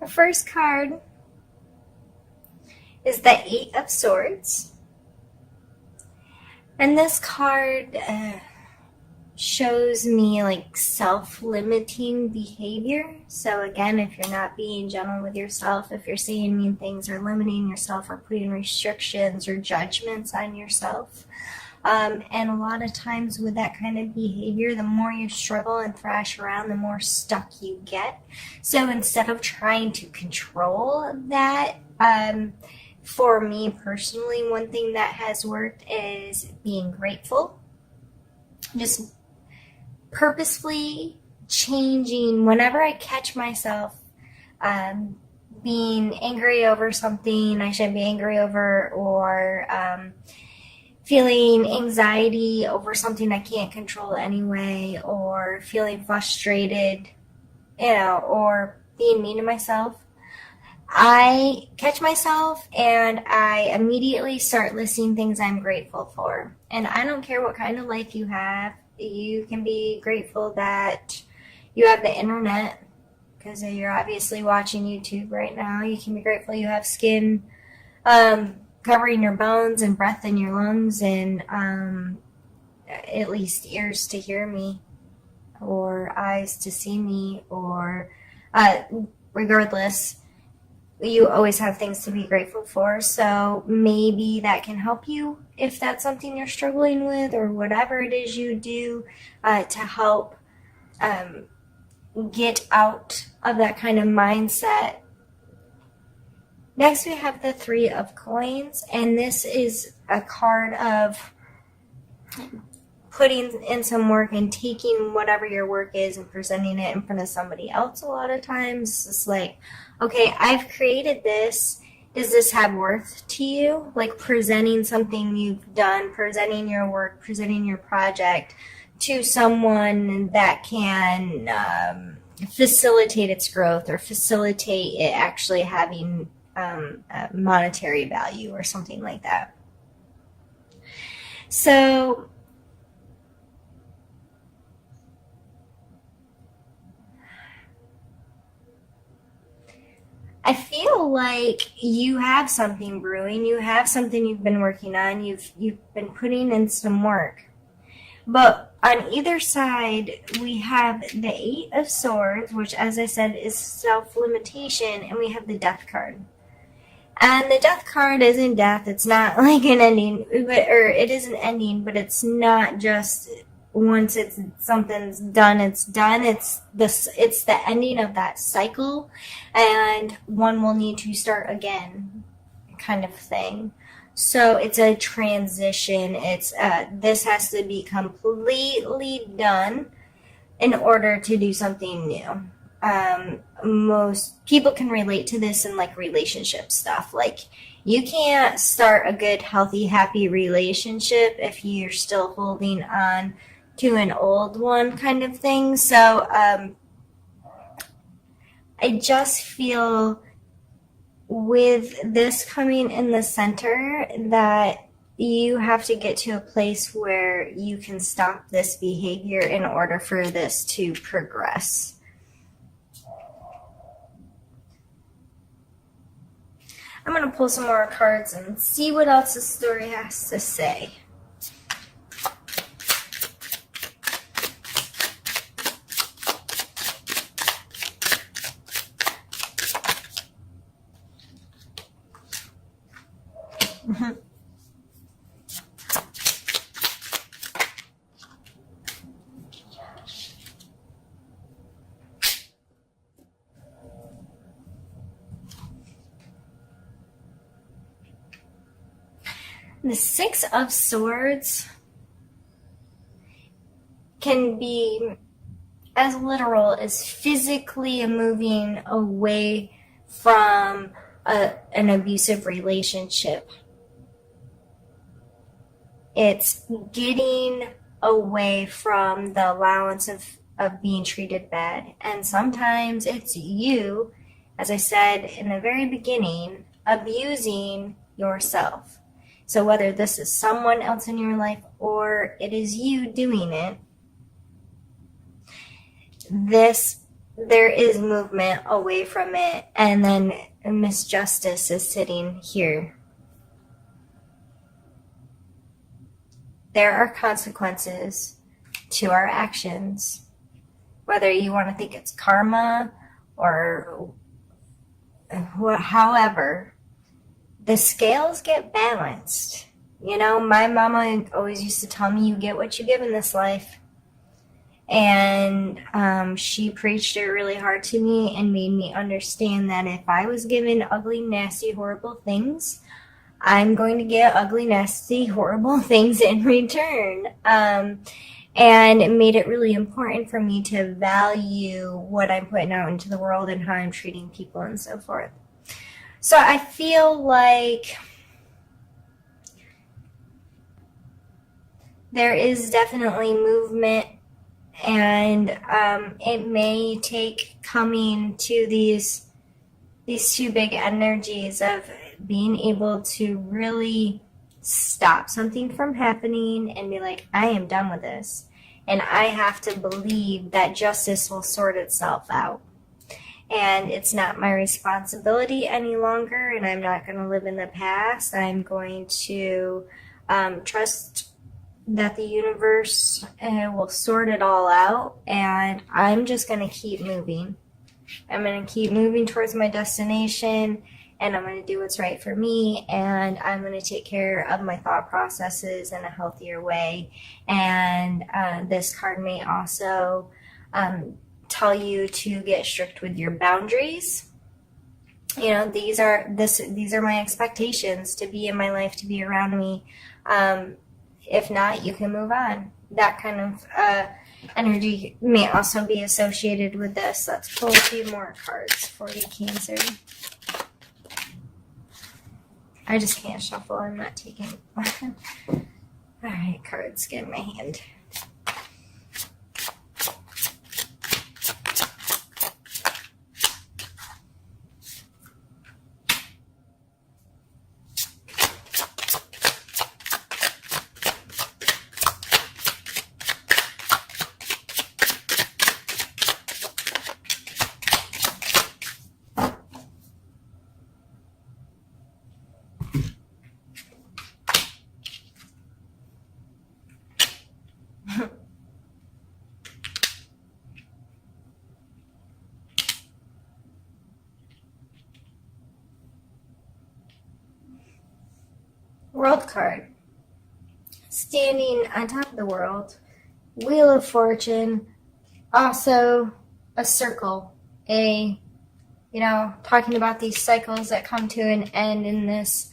The first card is the Eight of Swords. And this card shows me like self-limiting behavior. So again, if you're not being gentle with yourself, if you're saying mean things or limiting yourself or putting restrictions or judgments on yourself. And a lot of times with that kind of behavior, the more you struggle and thrash around, the more stuck you get. So instead of trying to control that, for me personally, one thing that has worked is being grateful. Just purposefully changing whenever I catch myself being angry over something I shouldn't be angry over, or feeling anxiety over something I can't control anyway, or feeling frustrated, or being mean to myself. I catch myself and I immediately start listing things I'm grateful for. And I don't care what kind of life you have. You can be grateful that you have the internet, because you're obviously watching YouTube right now. You can be grateful you have skin covering your bones and breath in your lungs, and at least ears to hear me, or eyes to see me, or regardless, you always have things to be grateful for. So maybe that can help you if that's something you're struggling with, or whatever it is you do to help get out of that kind of mindset. Next, we have the Three of Coins, and this is a card of putting in some work and taking whatever your work is and presenting it in front of somebody else. A lot of times it's like, okay, I've created this. Does this have worth to you? Like presenting something you've done, presenting your work, presenting your project to someone that can facilitate its growth, or facilitate it actually having monetary value or something like that. So I feel like you have something brewing. You have something you've been working on. You've been putting in some work. But on either side, we have the Eight of Swords, which, as I said, is self-limitation, and we have the Death card. And the Death card isn't death. It's not like an ending, or it is an ending, but it's not just once something's done, it's done. It's the ending of that cycle, and one will need to start again, kind of thing. So it's a transition. It's this has to be completely done in order to do something new. Most people can relate to this in like relationship stuff. Like, you can't start a good, healthy, happy relationship if you're still holding on to an old one, kind of thing. So I just feel with this coming in the center that you have to get to a place where you can stop this behavior in order for this to progress. I'm going to pull some more cards and see what else the story has to say. The Six of Swords can be as literal as physically moving away from an abusive relationship. It's getting away from the allowance of being treated bad. And sometimes it's you, as I said in the very beginning, abusing yourself. So whether this is someone else in your life or it is you doing it, this there is movement away from it, and then Miss Justice is sitting here. There are consequences to our actions, whether you want to think it's karma or however, the scales get balanced. You know, my mama always used to tell me, you get what you give in this life. And she preached it really hard to me and made me understand that if I was given ugly, nasty, horrible things, I'm going to get ugly, nasty, horrible things in return. And it made it really important for me to value what I'm putting out into the world and how I'm treating people and so forth. So I feel like there is definitely movement, and it may take coming to these two big energies of being able to really stop something from happening and be like, I am done with this. And I have to believe that justice will sort itself out. And it's not my responsibility any longer, and I'm not going to live in the past. I'm going to trust that the universe will sort it all out, and I'm just going to keep moving. I'm going to keep moving towards my destination, and I'm going to do what's right for me, and I'm going to take care of my thought processes in a healthier way. And this card may also tell you to get strict with your boundaries. You know, these are my expectations to be in my life, to be around me. If not, you can move on. That kind of energy may also be associated with this. Let's pull a few more cards for you, Cancer. I just can't shuffle. I'm not taking. All right, cards, get in my hand. World card. Standing on top of the world. Wheel of Fortune. Also a circle. Talking about these cycles that come to an end in this,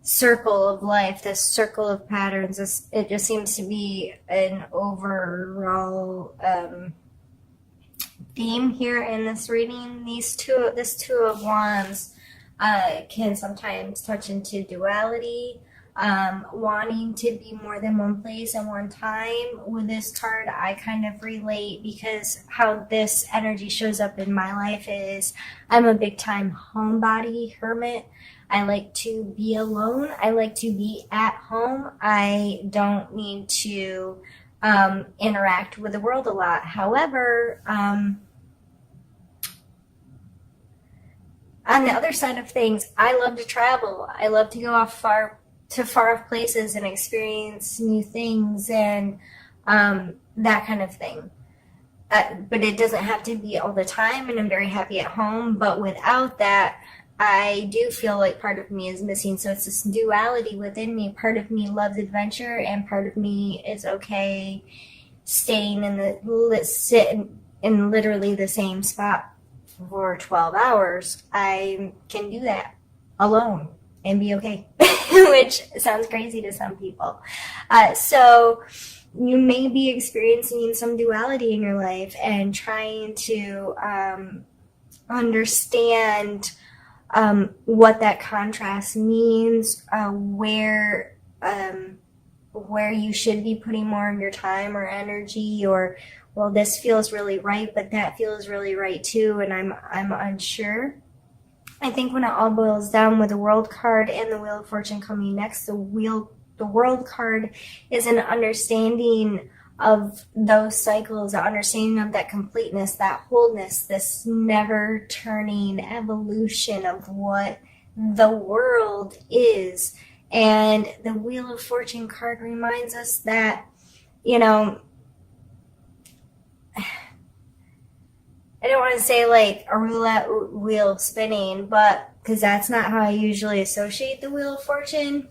circle of life, this circle of patterns. It just seems to be an overall theme here in this reading. This Two of Wands can sometimes touch into duality, wanting to be more than one place at one time. With this card, I kind of relate, because how this energy shows up in my life is I'm a big time homebody, hermit. I like to be alone. I like to be at home. I don't need to interact with the world a lot. However, on the other side of things, I love to travel. I love to go far off places and experience new things and that kind of thing. But it doesn't have to be all the time, and I'm very happy at home. But without that, I do feel like part of me is missing. So it's this duality within me. Part of me loves adventure, and part of me is okay staying sitting in literally the same spot for 12 hours. I can do that alone and be okay, which sounds crazy to some people. So you may be experiencing some duality in your life and trying to understand what that contrast means, where you should be putting more of your time or energy, or, well, this feels really right, but that feels really right too, and I'm unsure. I think when it all boils down, with the World card and the Wheel of Fortune coming next, the World card is an understanding of those cycles, the understanding of that completeness, that wholeness, this never turning evolution of what the world is. And the Wheel of Fortune card reminds us that, you know, I don't want to say like a roulette wheel spinning, but because that's not how I usually associate the Wheel of Fortune.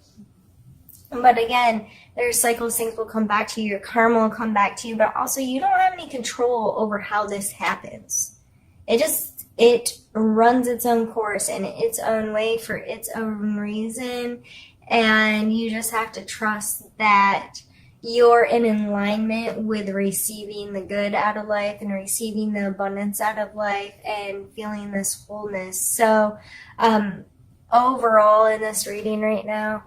But again, there's cycles, things will come back to you, your karma will come back to you, but also you don't have any control over how this happens. It runs its own course in its own way for its own reason, and you just have to trust that you're in alignment with receiving the good out of life and receiving the abundance out of life and feeling this wholeness. So overall in this reading right now,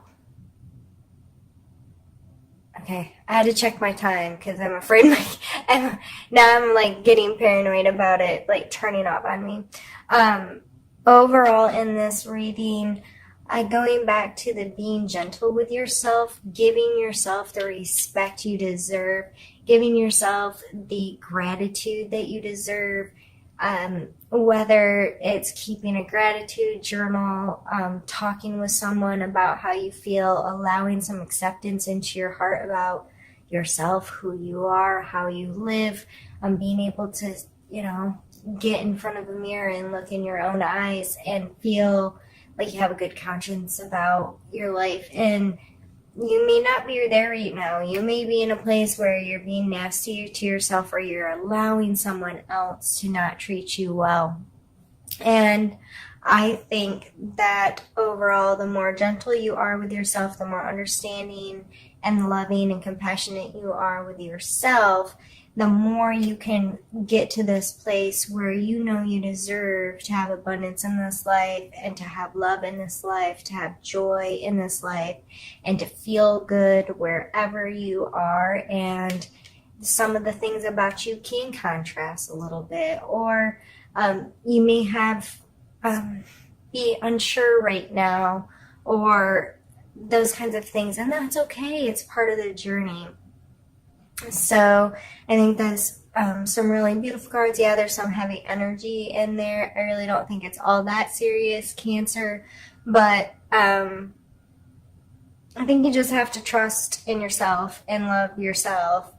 okay, I had to check my time because I'm afraid now I'm like getting paranoid about it, like turning off on me. Overall in this reading, going back to the being gentle with yourself, giving yourself the respect you deserve, giving yourself the gratitude that you deserve, whether it's keeping a gratitude journal, talking with someone about how you feel, allowing some acceptance into your heart about yourself, who you are, how you live, being able to, get in front of a mirror and look in your own eyes and feel like you have a good conscience about your life. And you may not be there right now. You may be in a place where you're being nasty to yourself or you're allowing someone else to not treat you well. And I think that overall, the more gentle you are with yourself, the more understanding and loving and compassionate you are with yourself, the more you can get to this place where you know you deserve to have abundance in this life and to have love in this life, to have joy in this life, and to feel good wherever you are. And some of the things about you can contrast a little bit, or you may have be unsure right now, or those kinds of things, and that's okay. It's part of the journey. So I think there's some really beautiful cards. Yeah, there's some heavy energy in there. I really don't think it's all that serious, Cancer, but I think you just have to trust in yourself and love yourself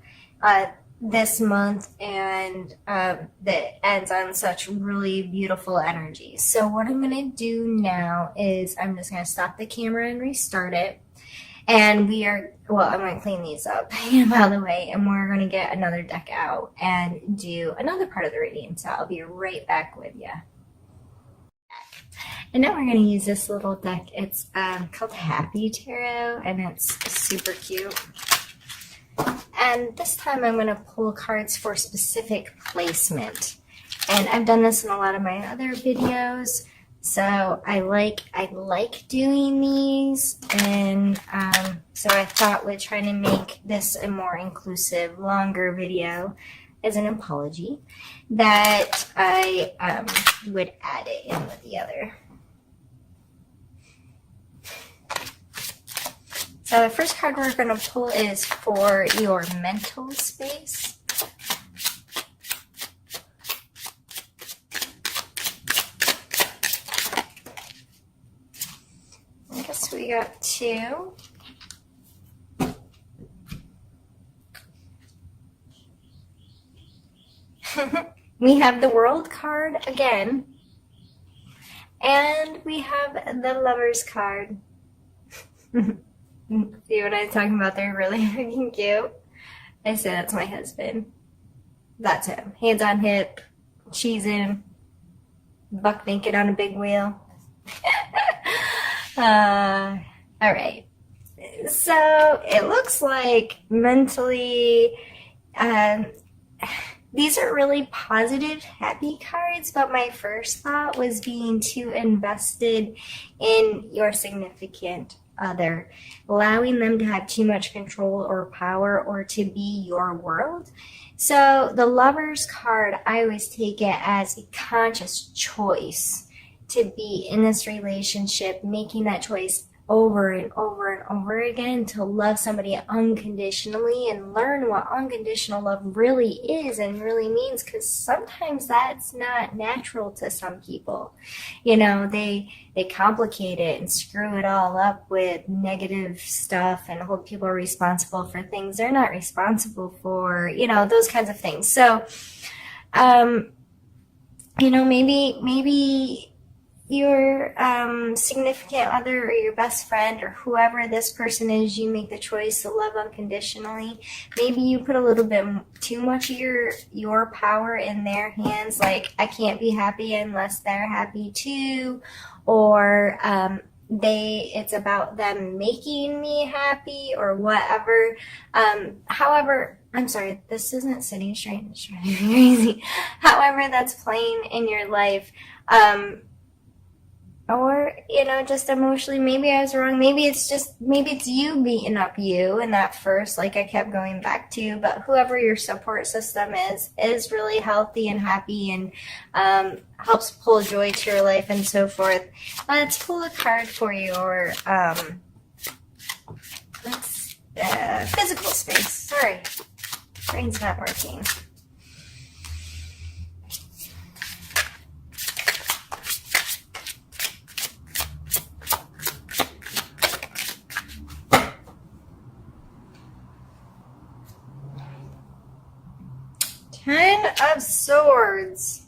this month, and that ends on such really beautiful energy. So what I'm going to do now is I'm just going to stop the camera and restart it. And I'm going to clean these up, by the way, and we're going to get another deck out and do another part of the reading. So I'll be right back with you. And now we're going to use this little deck. It's called Happy Tarot, and it's super cute. And this time I'm going to pull cards for specific placement. And I've done this in a lot of my other videos. So I like doing these, and so I thought with trying to make this a more inclusive, longer video as an apology, that I would add it in with the other. So the first card we're going to pull is for your mental space. We got two. We have the World card again. And we have the Lovers card. See what I'm talking about? They're really freaking cute. I say that's my husband. That's him. Hands on hip, cheesing, buck naked on a big wheel. All right. So it looks like mentally, these are really positive, happy cards, but my first thought was being too invested in your significant other, allowing them to have too much control or power or to be your world. So the Lovers card, I always take it as a conscious choice to be in this relationship, making that choice over and over and over again to love somebody unconditionally and learn what unconditional love really is and really means, because sometimes that's not natural to some people. You know, they complicate it and screw it all up with negative stuff and hold people responsible for things they're not responsible for, you know, those kinds of things. So you know, maybe your significant other or your best friend or whoever this person is, you make the choice to love unconditionally. Maybe you put a little bit too much of your power in their hands, like I can't be happy unless they're happy too, or it's about them making me happy or whatever. However, I'm sorry, this isn't sitting straight. It's driving me crazy. However that's playing in your life, or, you know, just emotionally, maybe I was wrong. Maybe it's you beating up you in that first, like I kept going back to, but whoever your support system is really healthy and happy and helps pull joy to your life and so forth. Let's pull a card for you, or let's physical space. Sorry, brain's not working. Ten of Swords.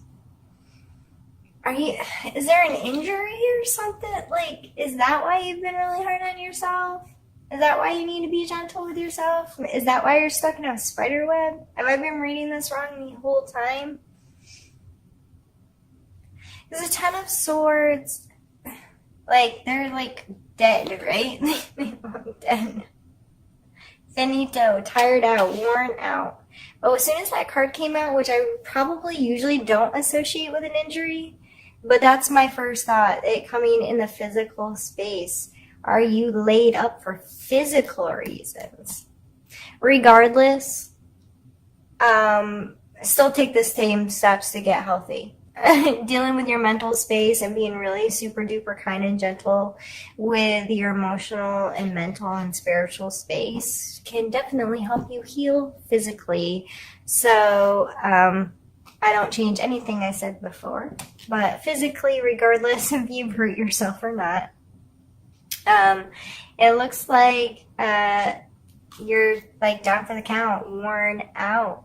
Is there an injury or something? Like, is that why you've been really hard on yourself? Is that why you need to be gentle with yourself? Is that why you're stuck in a spider web? Have I been reading this wrong the whole time? Because the Ten of Swords, like, they're like dead, right? They look dead. Finito, tired out, worn out. But as soon as that card came out, which I probably usually don't associate with an injury, but that's my first thought, it coming in the physical space. Are you laid up for physical reasons? Regardless, still take the same steps to get healthy. Dealing with your mental space and being really super duper kind and gentle with your emotional and mental and spiritual space can definitely help you heal physically. So I don't change anything I said before, but physically, regardless if you've hurt yourself or not, it looks like you're like down for the count, worn out.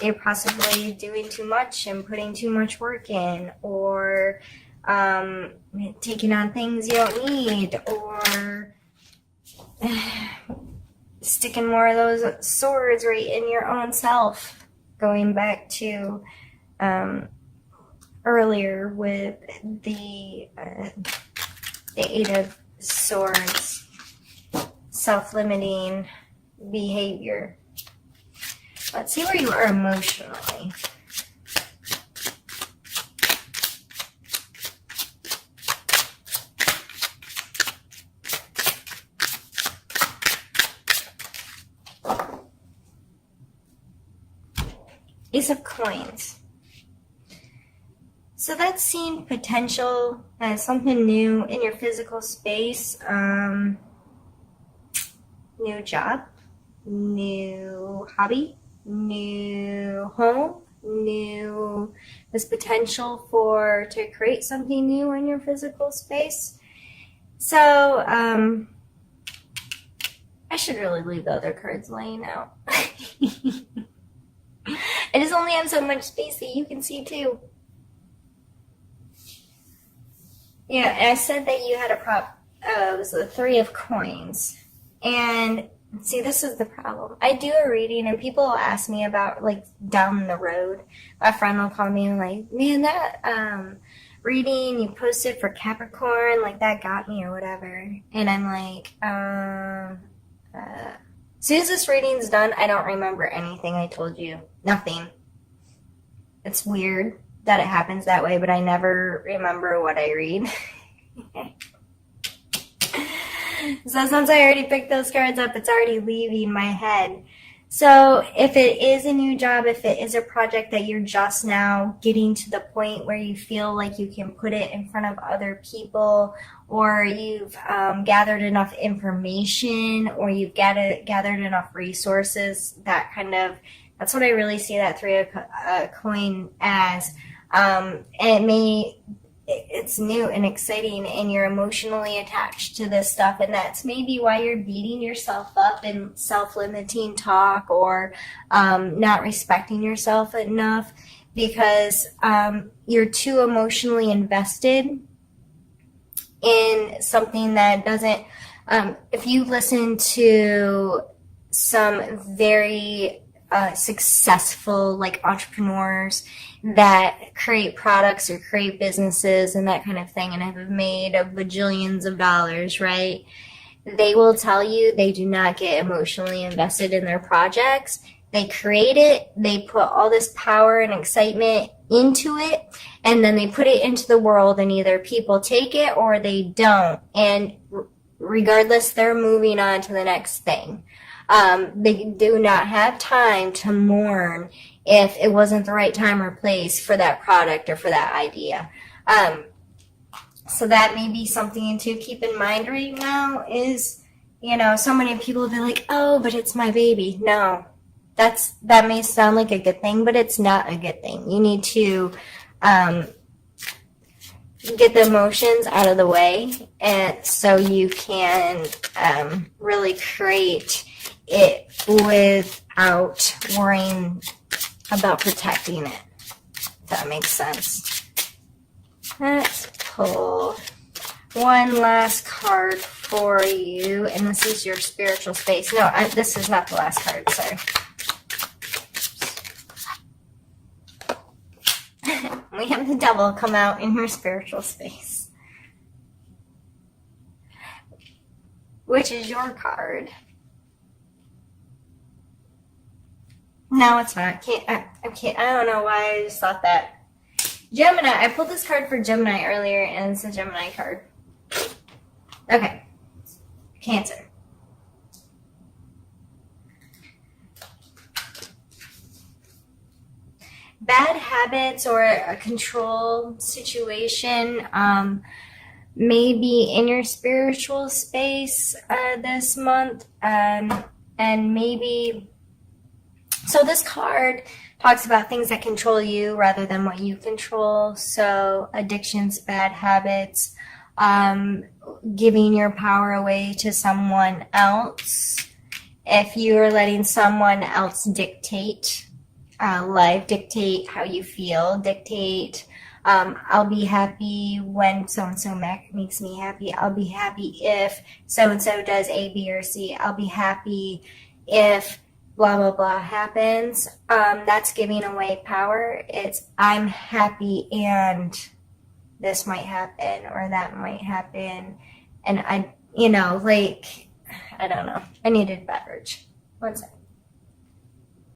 You're possibly doing too much and putting too much work in, or taking on things you don't need, or sticking more of those swords right in your own self. Going back to earlier with the Eight of Swords, self-limiting behavior. Let's see where you are emotionally. Ace of Coins. So that's seeing potential as something new in your physical space. New job, new hobby, new home, this potential to create something new in your physical space. So I should really leave the other cards laying out. I just only have so much space that you can see too. Yeah, and I said that you had a prop. It was the Three of Coins. And see, this is the problem. I do a reading and people will ask me about, like, down the road. My friend will call me and like, man, that reading you posted for Capricorn, like, that got me or whatever. And I'm like, as soon as this reading's done, I don't remember anything I told you. Nothing. It's weird that it happens that way, but I never remember what I read. So since I already picked those cards up, it's already leaving my head. So if it is a new job, if it is a project that you're just now getting to the point where you feel like you can put it in front of other people, or you've gathered enough information, or you've gathered enough resources, that's what I really see that three of coin as. It's new and exciting, and you're emotionally attached to this stuff, and that's maybe why you're beating yourself up in self-limiting talk, or not respecting yourself enough, because you're too emotionally invested in something that doesn't. If you listen to some very successful like entrepreneurs that create products or create businesses and that kind of thing, and have made a bajillions of dollars, right? They will tell you they do not get emotionally invested in their projects. They create it, they put all this power and excitement into it, and then they put it into the world, and either people take it or they don't. And regardless, they're moving on to the next thing. They do not have time to mourn if it wasn't the right time or place for that product or for that idea. So that may be something to keep in mind right now is, so many people will be like, oh, but it's my baby. No, that may sound like a good thing, but it's not a good thing. You need to get the emotions out of the way, and so you can really create it without worrying about protecting it, if that makes sense. Let's pull one last card for you, and this is your spiritual space. No, this is not the last card, sorry. We have the devil come out in your spiritual space, which is your card. No, it's not. I don't know why I just thought that. Gemini. I pulled this card for Gemini earlier, and it's a Gemini card. Okay. Cancer. Bad habits or a control situation may be in your spiritual space this month, and maybe. So this card talks about things that control you rather than what you control. So addictions, bad habits, giving your power away to someone else. If you're letting someone else dictate life, dictate how you feel, dictate, I'll be happy when so-and-so makes me happy. I'll be happy if so-and-so does A, B, or C. I'll be happy if blah, blah, blah happens. That's giving away power. It's I'm happy and this might happen or that might happen. And I don't know. I needed beverage. One second.